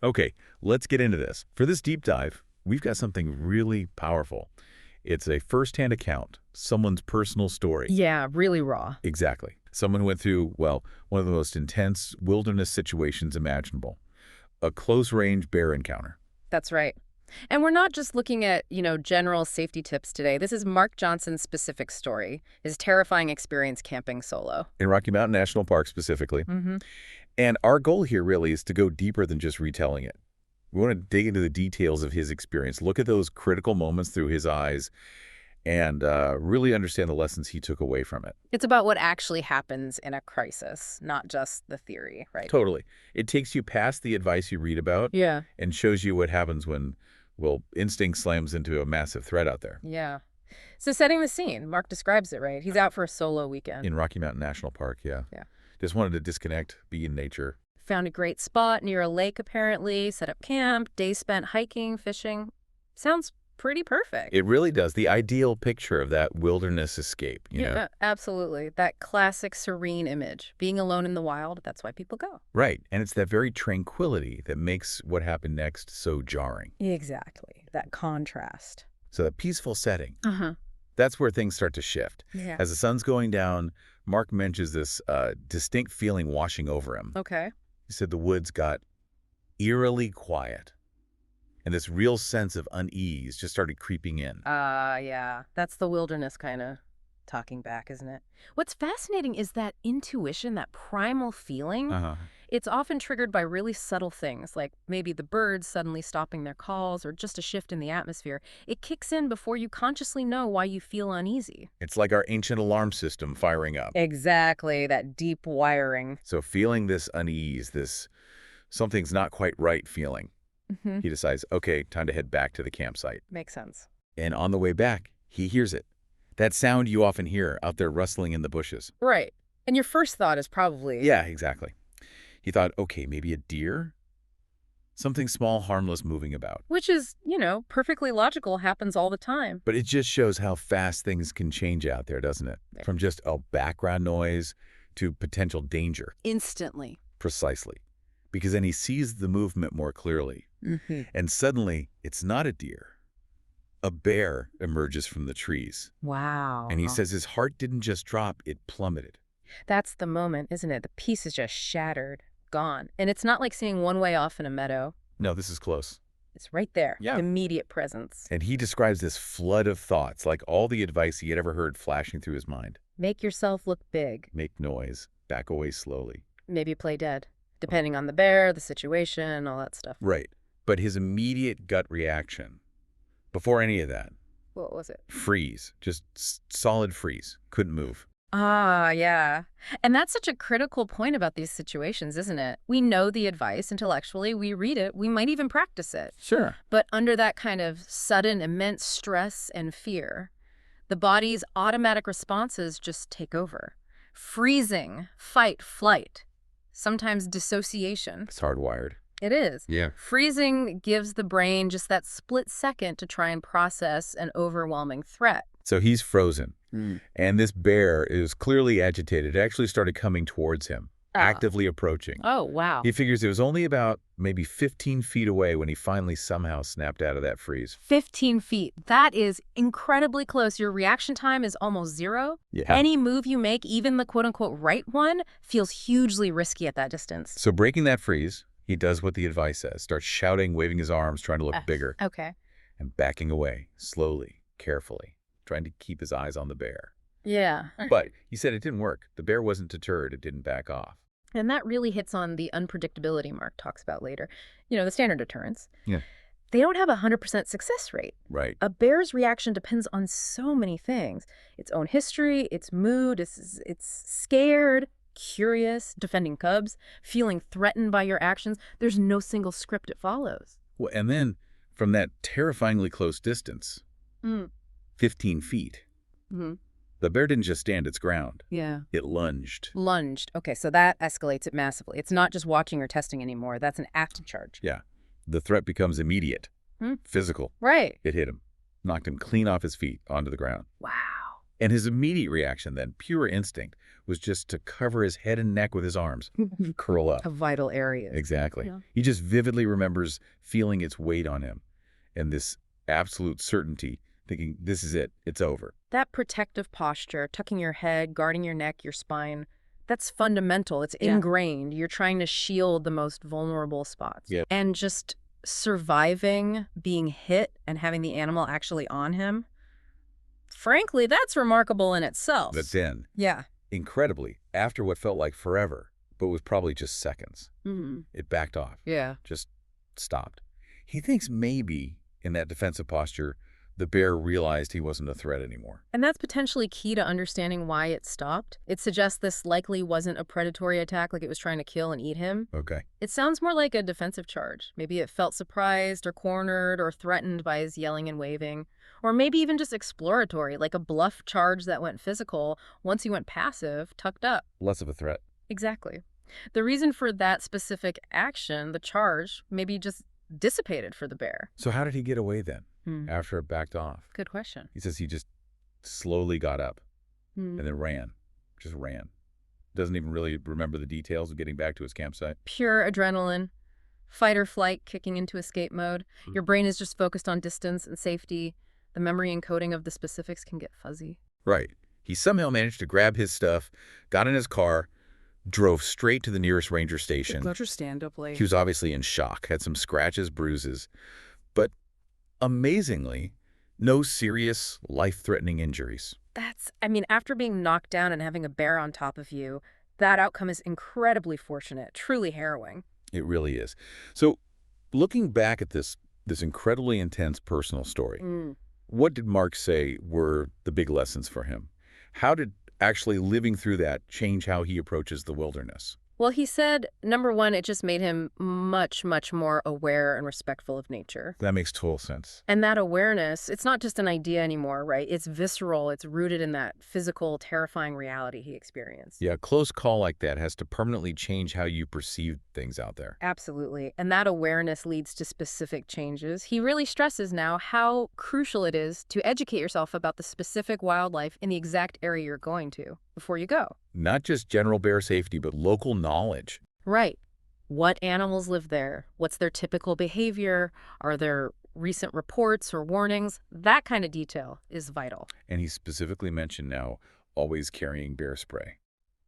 Okay, let's get into this. For this deep dive, we've got something really powerful. It's a first-hand account, someone's personal story. Yeah, really raw. Exactly. Someone who went through, well, one of the most intense wilderness situations imaginable. A close-range bear encounter. That's right. And we're not just looking at, general safety tips today. This is Mark Johnson's specific story, his terrifying experience camping solo. In Rocky Mountain National Park specifically. Mm-hmm. And our goal here really is to go deeper than just retelling it. We want to dig into the details of his experience, look at those critical moments through his eyes, and really understand the lessons he took away from it. It's about what actually happens in a crisis, not just the theory, right? Totally. It takes you past the advice you read about Yeah. and shows you what happens when, well, instinct slams into a massive threat out there. Yeah. So setting the scene, Mark describes it, right? He's out for a solo weekend. In Rocky Mountain National Park, yeah. Yeah. Just wanted to disconnect, be in nature. Found a great spot near a lake, apparently, set up camp, day spent hiking, fishing. Sounds pretty perfect. It really does. The ideal picture of that wilderness escape, you know? Yeah, absolutely. That classic serene image. Being alone in the wild, that's why people go. Right. And it's that very tranquility that makes what happened next so jarring. Exactly. That contrast. So that peaceful setting, Uh-huh. that's where things start to shift. Yeah. As the sun's going down, Mark mentions this distinct feeling washing over him. Okay. He said the woods got eerily quiet, and this real sense of unease just started creeping in. Yeah. That's the wilderness kind of talking back, isn't it? What's fascinating is that intuition, that primal feeling. Uh-huh. It's often triggered by really subtle things, like maybe the birds suddenly stopping their calls or just a shift in the atmosphere. It kicks in before you consciously know why you feel uneasy. It's like our ancient alarm system firing up. Exactly, that deep wiring. So feeling this unease, this something's not quite right feeling, Mm-hmm. he decides, okay, time to head back to the campsite. Makes sense. And on the way back, he hears it. That sound you often hear out there rustling in the bushes. Right. And your first thought is probably... Yeah, exactly. He thought, okay, maybe a deer? Something small, harmless moving about. Which is, perfectly logical, happens all the time. But it just shows how fast things can change out there, doesn't it? Yeah. From just a background noise to potential danger. Instantly. Precisely. Because then he sees the movement more clearly. Mm-hmm. And suddenly, it's not a deer. A bear emerges from the trees. Wow. And he says his heart didn't just drop, it plummeted. That's the moment, isn't it? The piece is just shattered, gone. And it's not like seeing one way off in a meadow. No, this is close. It's right there. Yeah. Immediate presence. And he describes this flood of thoughts, like all the advice he had ever heard flashing through his mind. Make yourself look big. Make noise. Back away slowly. Maybe play dead. Depending on the bear, the situation, all that stuff. Right. But his immediate gut reaction, before any of that, What was it? freeze. Just solid freeze. Couldn't move. Ah, yeah. And that's such a critical point about these situations, isn't it? We know the advice intellectually, we read it, we might even practice it. Sure. But under that kind of sudden, immense stress and fear, the body's automatic responses just take over. Freezing, fight, flight, sometimes dissociation. It's hardwired. It is. Yeah. Freezing gives the brain just that split second to try and process an overwhelming threat. So he's frozen. And this bear is clearly agitated. It actually started coming towards him, actively approaching. Oh, wow. He figures it was only about maybe 15 feet away when he finally somehow snapped out of that freeze. 15 feet. That is incredibly close. Your reaction time is almost zero. Yeah. Any move you make, even the quote-unquote right one, feels hugely risky at that distance. So breaking that freeze, he does what the advice says, starts shouting, waving his arms, trying to look bigger, Okay. and backing away, slowly, carefully, trying to keep his eyes on the bear. Yeah. But he said it didn't work. The bear wasn't deterred. It didn't back off. And that really hits on the unpredictability Mark talks about later. The standard deterrents. Yeah. They don't have a 100% success rate. Right. A bear's reaction depends on so many things. Its own history, its mood, it's scared, curious, defending cubs, feeling threatened by your actions. There's no single script it follows. Well, and then from that terrifyingly close distance, 15 feet, Mm-hmm. the bear didn't just stand its ground. Yeah. It lunged. Lunged. Okay, so that escalates it massively. It's not just watching or testing anymore. That's an active charge. Yeah. The threat becomes immediate, physical. Right. It hit him, knocked him clean off his feet onto the ground. Wow. And his immediate reaction then, pure instinct, was just to cover his head and neck with his arms, curl up. Of vital areas. Exactly. Yeah. He just vividly remembers feeling its weight on him and this absolute certainty, thinking, this is it, it's over. That protective posture, tucking your head, guarding your neck, your spine, that's fundamental. It's Yeah. ingrained. You're trying to shield the most vulnerable spots. Yeah. And just surviving being hit and having the animal actually on him, frankly, that's remarkable in itself. But then, Yeah. incredibly, after what felt like forever, but was probably just seconds, Mm-hmm. it backed off, Yeah. just stopped. He thinks maybe, in that defensive posture, the bear realized he wasn't a threat anymore. And that's potentially key to understanding why it stopped. It suggests this likely wasn't a predatory attack, like it was trying to kill and eat him. Okay. It sounds more like a defensive charge. Maybe it felt surprised or cornered or threatened by his yelling and waving. Or maybe even just exploratory, like a bluff charge that went physical. Once he went passive, tucked up. Less of a threat. Exactly. The reason for that specific action, the charge, maybe just dissipated for the bear. So how did he get away then, Hmm. after it backed off? Good question. He says he just slowly got up Hmm. and then ran. Just ran. Doesn't even really remember the details of getting back to his campsite. Pure adrenaline, fight or flight kicking into escape mode. Your brain is just focused on distance and safety. The memory encoding of the specifics can get fuzzy. Right. He somehow managed to grab his stuff, got in his car, drove straight to the nearest ranger station. Understandably. He was obviously in shock, had some scratches, bruises, but amazingly, no serious, life-threatening injuries. After being knocked down and having a bear on top of you, that outcome is incredibly fortunate, truly harrowing. It really is. So, looking back at this incredibly intense personal story, what did Mark say were the big lessons for him? How did actually living through that change how he approaches the wilderness? Well, he said, number one, it just made him much, much more aware and respectful of nature. That makes total sense. And that awareness, it's not just an idea anymore, right? It's visceral. It's rooted in that physical, terrifying reality he experienced. Yeah, a close call like that has to permanently change how you perceive things out there. Absolutely. And that awareness leads to specific changes. He really stresses now how crucial it is to educate yourself about the specific wildlife in the exact area you're going to before you go. Not just general bear safety, but local knowledge. Right. What animals live there? What's their typical behavior? Are there recent reports or warnings? That kind of detail is vital. And he specifically mentioned now always carrying bear spray,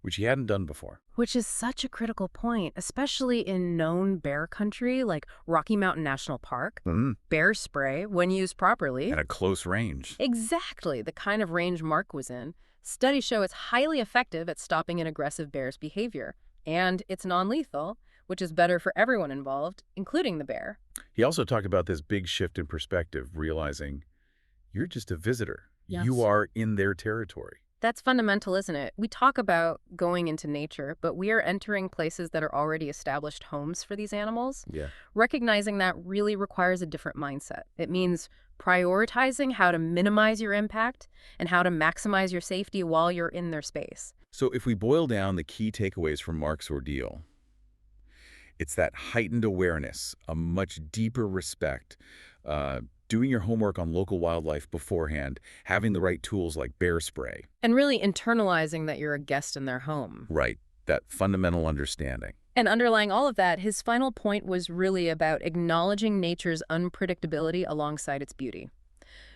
which he hadn't done before. Which is such a critical point, especially in known bear country like Rocky Mountain National Park. Bear spray, when used properly. At a close range. Exactly the kind of range Mark was in. Studies show it's highly effective at stopping an aggressive bear's behavior. And it's non-lethal, which is better for everyone involved, including the bear. He also talked about this big shift in perspective, realizing you're just a visitor. Yes. You are in their territory. That's fundamental, isn't it? We talk about going into nature, but we are entering places that are already established homes for these animals. Yeah. Recognizing that really requires a different mindset. It means prioritizing how to minimize your impact and how to maximize your safety while you're in their space. So if we boil down the key takeaways from Mark's ordeal, it's that heightened awareness, a much deeper respect, doing your homework on local wildlife beforehand, having the right tools like bear spray. And really internalizing that you're a guest in their home. Right, that fundamental understanding. And underlying all of that, his final point was really about acknowledging nature's unpredictability alongside its beauty.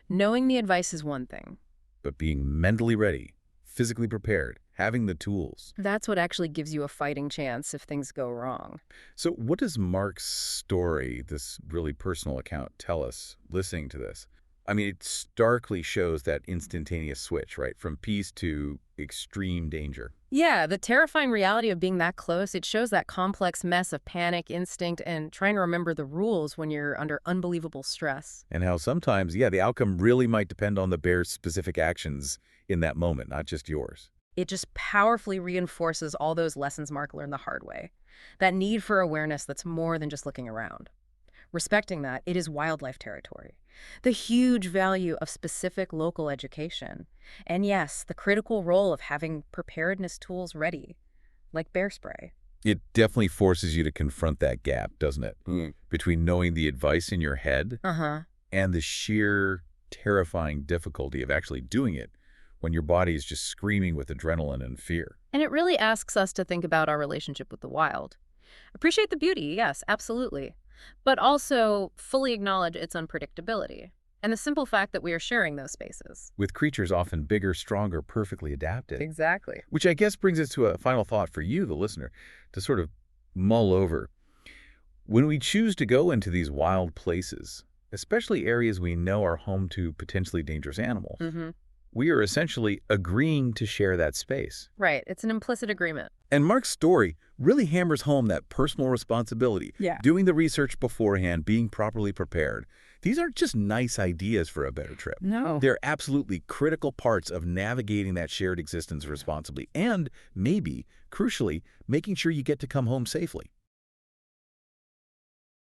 Knowing the advice is one thing. But being mentally ready, physically prepared, having the tools. That's what actually gives you a fighting chance if things go wrong. So what does Mark's story, this really personal account, tell us listening to this? I mean, it starkly shows that instantaneous switch, right? From peace to extreme danger. Yeah, the terrifying reality of being that close, it shows that complex mess of panic, instinct, and trying to remember the rules when you're under unbelievable stress. And how sometimes, yeah, the outcome really might depend on the bear's specific actions in that moment, not just yours. It just powerfully reinforces all those lessons Mark learned the hard way. That need for awareness that's more than just looking around. Respecting that, it is wildlife territory. The huge value of specific local education. And yes, the critical role of having preparedness tools ready, like bear spray. It definitely forces you to confront that gap, doesn't it? Between knowing the advice in your head and the sheer terrifying difficulty of actually doing it when your body is just screaming with adrenaline and fear. And it really asks us to think about our relationship with the wild. Appreciate the beauty, yes, absolutely. But also fully acknowledge its unpredictability and the simple fact that we are sharing those spaces. With creatures often bigger, stronger, perfectly adapted. Exactly. Which I guess brings us to a final thought for you, the listener, to sort of mull over. When we choose to go into these wild places, especially areas we know are home to potentially dangerous animals, Mm-hmm. we are essentially agreeing to share that space. Right. It's an implicit agreement. And Mark's story really hammers home that personal responsibility, Yeah. doing the research beforehand, being properly prepared. These aren't just nice ideas for a better trip. No. They're absolutely critical parts of navigating that shared existence responsibly and, maybe, crucially, making sure you get to come home safely.